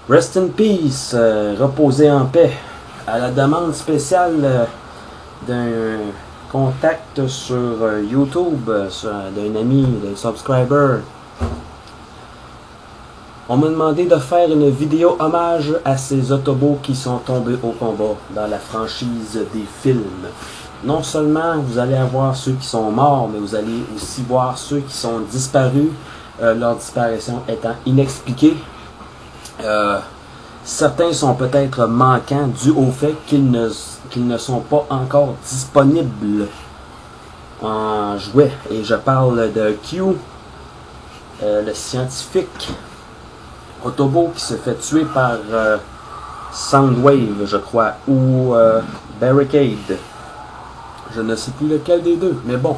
Rest in peace, reposer en paix. À la demande spéciale d'un contact sur YouTube, d'un ami, d'un subscriber, on m'a demandé de faire une vidéo hommage à ces autobots qui sont tombés au combat dans la franchise des films. Non seulement vous allez avoir ceux qui sont morts, mais vous allez aussi voir ceux qui sont disparus, leur disparition étant inexpliquée. Certains sont peut-être manquants dû au fait qu'ils ne sont pas encore disponibles en jouet. Et je parle de Q, le scientifique Autobot qui se fait tuer par Soundwave, je crois, ou Barricade. Je ne sais plus lequel des deux, mais bon,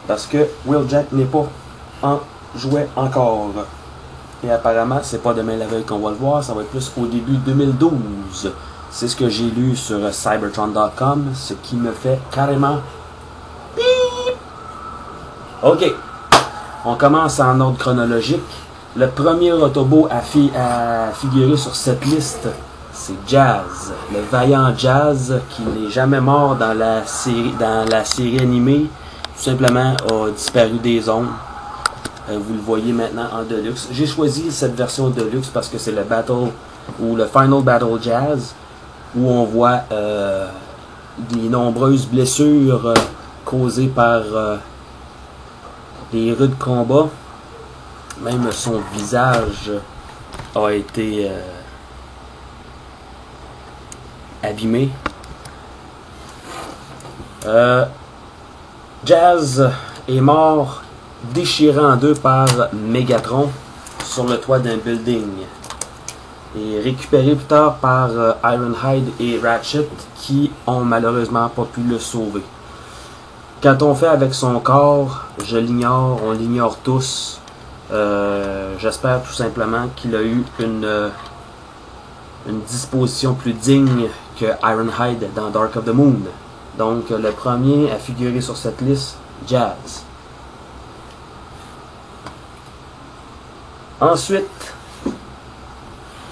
parce que Wheeljack n'est pas en jouet encore. Et apparemment, c'est pas demain la veille qu'on va le voir, ça va être plus au début 2012. C'est ce que j'ai lu sur Cybertron.com, ce qui me fait carrément bip. Ok, on commence en ordre chronologique. Le premier Autobot à figurer sur cette liste, c'est Jazz, le vaillant Jazz qui n'est jamais mort dans la série animée, tout simplement a disparu des ondes. Vous le voyez maintenant en Deluxe. J'ai choisi cette version Deluxe parce que c'est le Battle ou le Final Battle Jazz où on voit des nombreuses blessures causées par les rudes combats. Même son visage a été abîmé. Jazz est mort déchiré en deux par Megatron sur le toit d'un building et récupéré plus tard par Ironhide et Ratchet qui ont malheureusement pas pu le sauver. Quand on fait avec son corps, je l'ignore, on l'ignore tous. J'espère tout simplement qu'il a eu une disposition plus digne que Ironhide dans Dark of the Moon. Donc le premier à figurer sur cette liste, Jazz. Ensuite,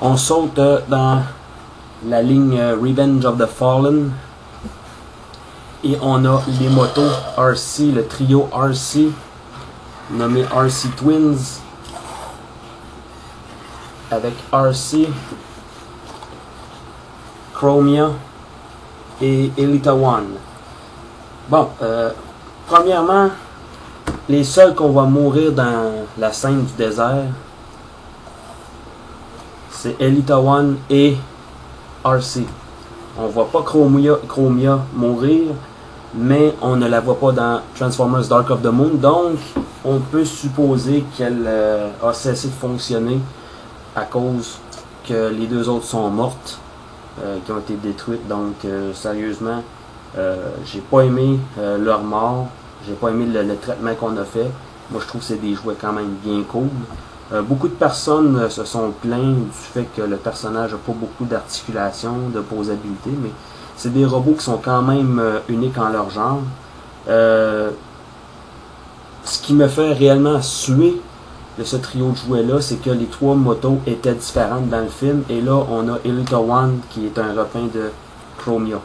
on saute dans la ligne Revenge of the Fallen et on a les motos RC, le trio RC nommé RC Twins avec RC, Chromia et Elita One. Bon, premièrement, les seuls qu'on va mourir dans la scène du désert, c'est Elita One et RC. On voit pas Chromia mourir, mais on ne la voit pas dans Transformers Dark of the Moon, donc on peut supposer qu'elle a cessé de fonctionner à cause que les deux autres sont mortes, qui ont été détruites. Donc sérieusement, j'ai pas aimé leur mort, j'ai pas aimé le traitement qu'on a fait. Moi je trouve que c'est des jouets quand même bien cool. Beaucoup de personnes se sont plaints du fait que le personnage n'a pas beaucoup d'articulation, de posabilité, mais c'est des robots qui sont quand même uniques en leur genre. Ce qui me fait réellement suer de ce trio de jouets-là, c'est que les trois motos étaient différentes dans le film, et là on a Elita One qui est un repeint de Chromia.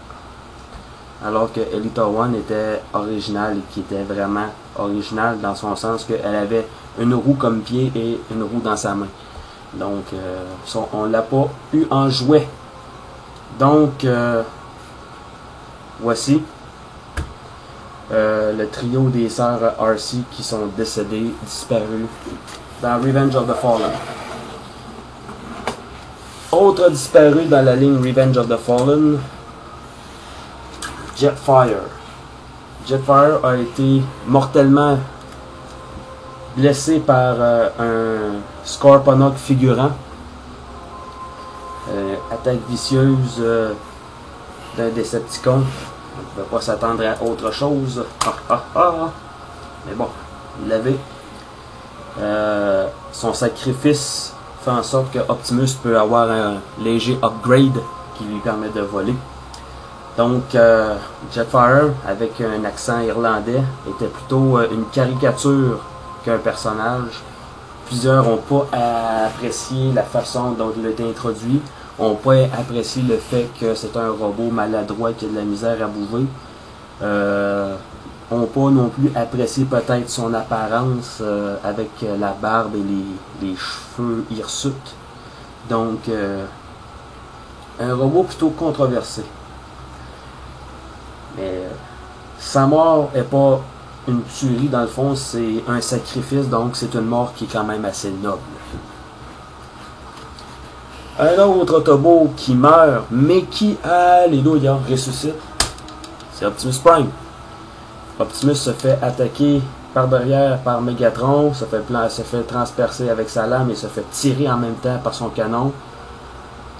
Alors que Elita One était originale et qui était vraiment originale dans son sens qu'elle avait une roue comme pied et une roue dans sa main. Donc on l'a pas eu en jouet. Donc voici le trio des sœurs RC qui sont décédées, disparues dans Revenge of the Fallen. Autre disparu dans la ligne Revenge of the Fallen, Jetfire. Jetfire a été mortellement blessé par un Scorponok figurant. Attaque vicieuse d'un Decepticon. On ne pouvait pas s'attendre à autre chose. Mais bon, il l'avait. Son sacrifice fait en sorte que Optimus peut avoir un léger upgrade qui lui permet de voler. Donc, Jetfire, avec un accent irlandais, était plutôt une caricature qu'un personnage. plusieurs n'ont pas apprécié la façon dont il a été introduit, n'ont pas apprécié le fait que c'est un robot maladroit qui a de la misère à bouger. N'ont pas non plus apprécié peut-être son apparence avec la barbe et les cheveux hirsutes. Donc, un robot plutôt controversé. Mais sa mort n'est pas une tuerie, dans le fond, c'est un sacrifice, donc c'est une mort qui est quand même assez noble. Un autre Autobot qui meurt, mais qui, alléluia, ressuscite, c'est Optimus Prime. Optimus se fait attaquer par derrière par Megatron, se fait transpercer avec sa lame et se fait tirer en même temps par son canon.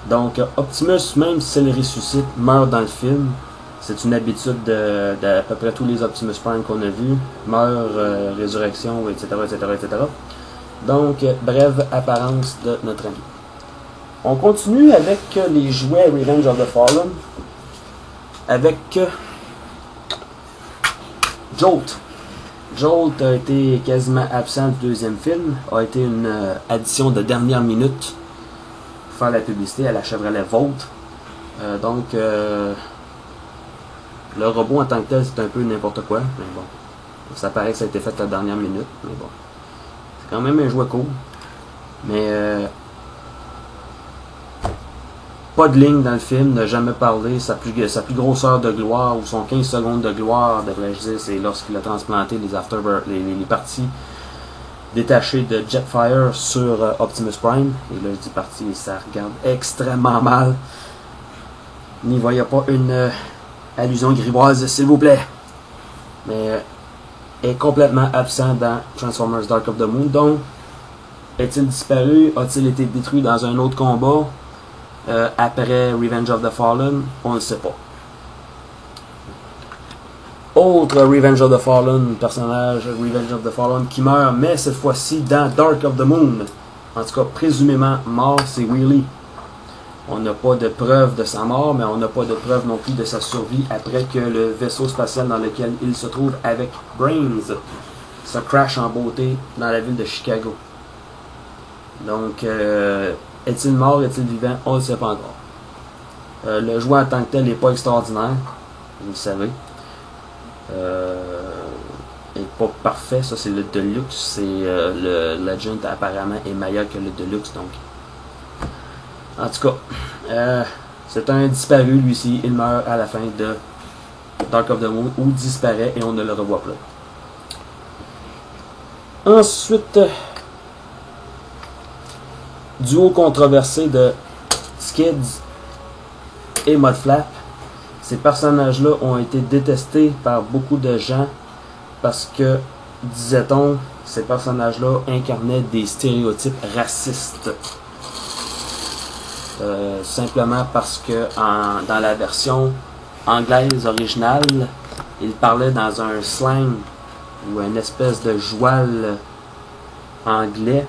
Donc Optimus, même s'il ressuscite, meurt dans le film. C'est une habitude d'à peu près tous les Optimus Prime qu'on a vus. Meurt, résurrection, etc., etc., etc. Donc, brève apparence de notre ami. On continue avec les jouets Revenge of the Fallen. Avec Jolt. Jolt a été quasiment absent du deuxième film. A été une addition de dernière minute. Pour faire la publicité à la Chevrolet Volt. Donc... le robot en tant que tel, c'est un peu n'importe quoi, mais bon. Ça paraît que ça a été fait à la dernière minute, mais bon. C'est quand même un jouet cool. Mais pas de ligne dans le film, n'a jamais parlé. Sa plus grosse heure de gloire, ou son 15 secondes de gloire, devrais-je dire, c'est lorsqu'il a transplanté les parties détachées de Jetfire sur Optimus Prime. Et là, je dis partie, ça regarde extrêmement mal. N'y voyez pas une... allusion grivoise, s'il vous plaît. Mais est complètement absent dans Transformers Dark of the Moon. Donc, est-il disparu? A-t-il été détruit dans un autre combat après Revenge of the Fallen? On ne le sait pas. Autre Revenge of the Fallen, personnage Revenge of the Fallen qui meurt, mais cette fois-ci dans Dark of the Moon. En tout cas, présumément mort, c'est Wheelie. On n'a pas de preuve de sa mort, mais on n'a pas de preuve non plus de sa survie après que le vaisseau spatial dans lequel il se trouve avec Brains se crash en beauté dans la ville de Chicago. Donc, est-il mort, est-il vivant? On ne le sait pas encore. Le jouet en tant que tel n'est pas extraordinaire, vous le savez. N'est pas parfait, ça c'est le Deluxe. Le Legend apparemment est meilleur que le Deluxe, donc... En tout cas, c'est un disparu, lui-ci. Il meurt à la fin de Dark of the Moon, ou disparaît et on ne le revoit plus. Ensuite, duo controversé de Skids et Mudflap. Ces personnages-là ont été détestés par beaucoup de gens parce que, disait-on, ces personnages-là incarnaient des stéréotypes racistes. Simplement parce que dans la version anglaise originale, il parlait dans un slang ou une espèce de joual anglais.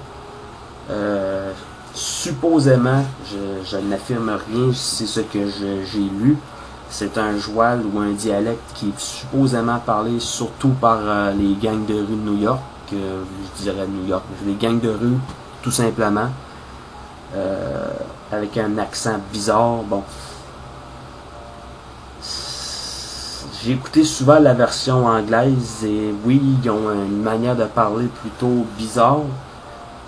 Supposément, je n'affirme rien, c'est ce que j'ai lu. C'est un joual ou un dialecte qui est supposément parlé surtout par les gangs de rue de New York. Je dirais New York, les gangs de rue, tout simplement. Avec un accent bizarre. Bon, j'ai écouté souvent la version anglaise et oui, ils ont une manière de parler plutôt bizarre,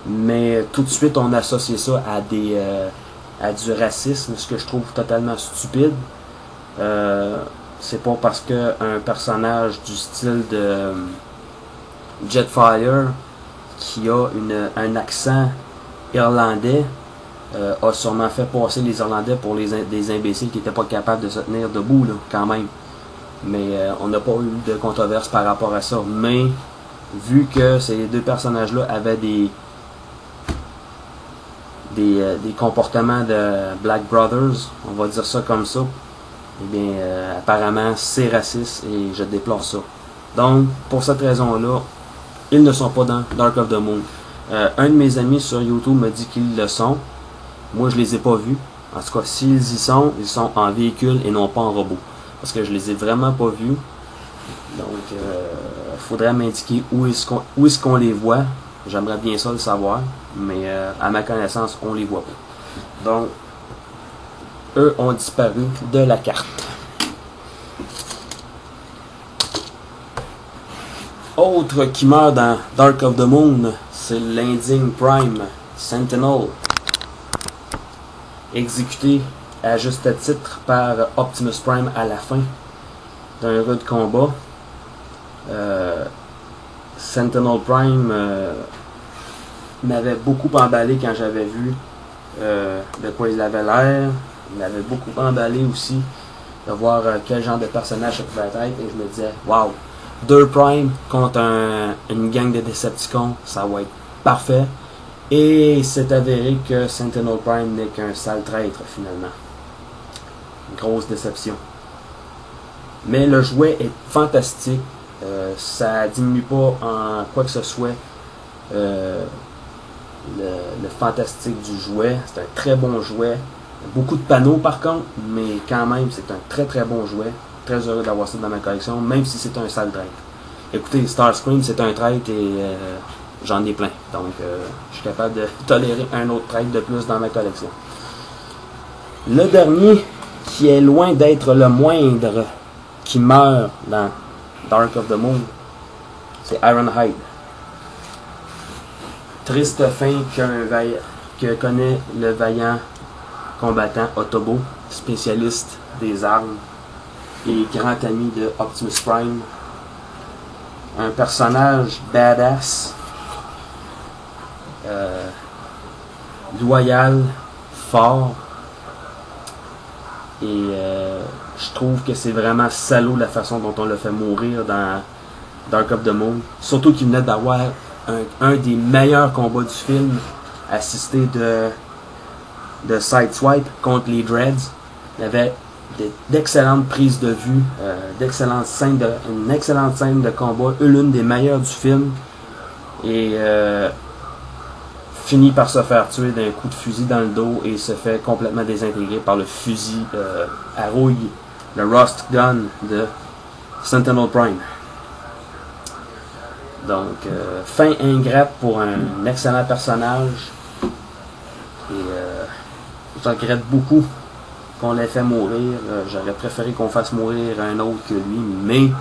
mais tout de suite on associe ça à du racisme, ce que je trouve totalement stupide. C'est pas parce que un personnage du style de Jetfire qui a un accent irlandais a sûrement fait passer les Irlandais pour des imbéciles qui n'étaient pas capables de se tenir debout, là, quand même. Mais on n'a pas eu de controverse par rapport à ça. Mais, vu que ces deux personnages-là avaient des comportements de Black Brothers, on va dire ça comme ça, eh bien, apparemment, c'est raciste et je déplore ça. Donc, pour cette raison-là, ils ne sont pas dans Dark of the Moon. Un de mes amis sur YouTube me dit qu'ils le sont. Moi, je les ai pas vus. En tout cas, s'ils y sont, ils sont en véhicule et non pas en robot. Parce que je les ai vraiment pas vus. Donc, faudrait m'indiquer où est-ce qu'on les voit. J'aimerais bien ça le savoir, mais à ma connaissance, on les voit pas. Donc, eux ont disparu de la carte. Autre qui meurt dans Dark of the Moon, c'est l'indigne Prime Sentinel, exécuté à juste titre par Optimus Prime à la fin d'un rude combat. Sentinel Prime m'avait beaucoup emballé quand j'avais vu de quoi il avait l'air. Il m'avait beaucoup emballé aussi de voir quel genre de personnage ça pouvait être, et je me disais, waouh, 2 Prime contre une gang de Decepticons, ça va être parfait. Et c'est avéré que Sentinel Prime n'est qu'un sale traître finalement. Une grosse déception. Mais le jouet est fantastique. Ça diminue pas en quoi que ce soit le fantastique du jouet. C'est un très bon jouet. Beaucoup de panneaux par contre, mais quand même c'est un très très bon jouet. Très heureux d'avoir ça dans ma collection, même si c'est un sale traître. Écoutez, Starscream c'est un traître et j'en ai plein. Donc je suis capable de tolérer un autre traître de plus dans ma collection. Le dernier, qui est loin d'être le moindre, qui meurt dans Dark of the Moon, c'est Ironhide. Triste fin que connaît le vaillant combattant Autobot, spécialiste des armes et grand ami de Optimus Prime. Un personnage badass, loyal, fort, et je trouve que c'est vraiment salaud la façon dont on l'a fait mourir dans Dark of the Moon. Surtout qu'il venait d'avoir un des meilleurs combats du film, assisté de Sideswipe contre les Dreads. Il y avait d'excellentes prises de vue, une excellente scène de combat, l'une des meilleures du film, et finit par se faire tuer d'un coup de fusil dans le dos et se fait complètement désintégrer par le fusil à rouille, le Rust Gun de Sentinel Prime. Donc, fin ingrate pour un excellent personnage, et je regrette beaucoup qu'on l'ait fait mourir. J'aurais préféré qu'on fasse mourir un autre que lui, mais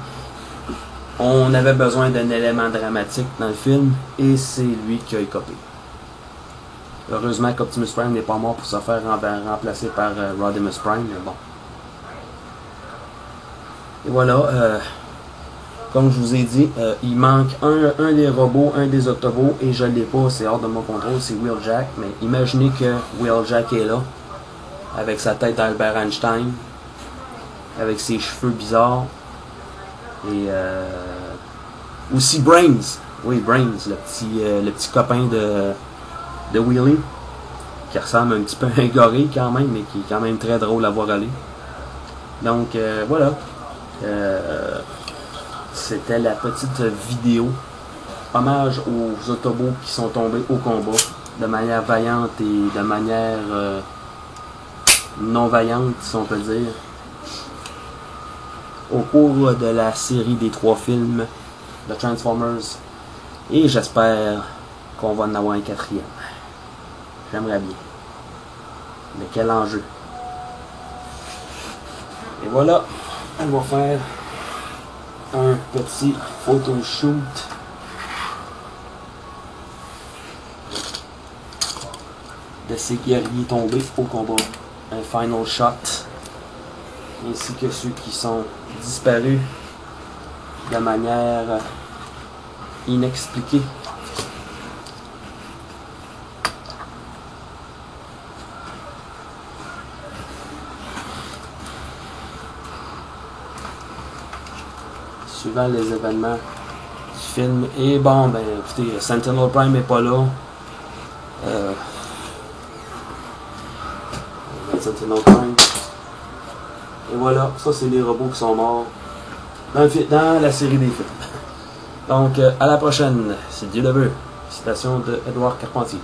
on avait besoin d'un élément dramatique dans le film, et c'est lui qui a écopé. Heureusement qu'Optimus Prime n'est pas mort pour se faire remplacer par Rodimus Prime, mais bon. Et voilà, comme je vous ai dit, il manque un des robots, un des Autobots, et je ne l'ai pas, c'est hors de mon contrôle, c'est Wheeljack. Mais imaginez que Wheeljack est là, avec sa tête d'Albert Einstein, avec ses cheveux bizarres, et aussi Brains. Oui, Brains, le petit copain de Wheelie, qui ressemble un petit peu à un gorille quand même, mais qui est quand même très drôle à voir aller. Donc voilà, c'était la petite vidéo hommage aux Autobots qui sont tombés au combat de manière vaillante et de manière non vaillante, si on peut dire, au cours de la série des 3 films de Transformers, et j'espère qu'on va en avoir un 4e. J'aimerais bien. Mais quel enjeu. Et voilà, on va faire un petit photoshoot de ces guerriers tombés au combat. Un final shot, ainsi que ceux qui sont disparus de manière inexpliquée. Suivant les événements du film. Et bon, ben écoutez, Sentinel Prime n'est pas là. Sentinel Prime. Et voilà, ça c'est les robots qui sont morts dans la série des films. Donc, à la prochaine, c'est Dieu le veut. Citation de Edouard Carpentier.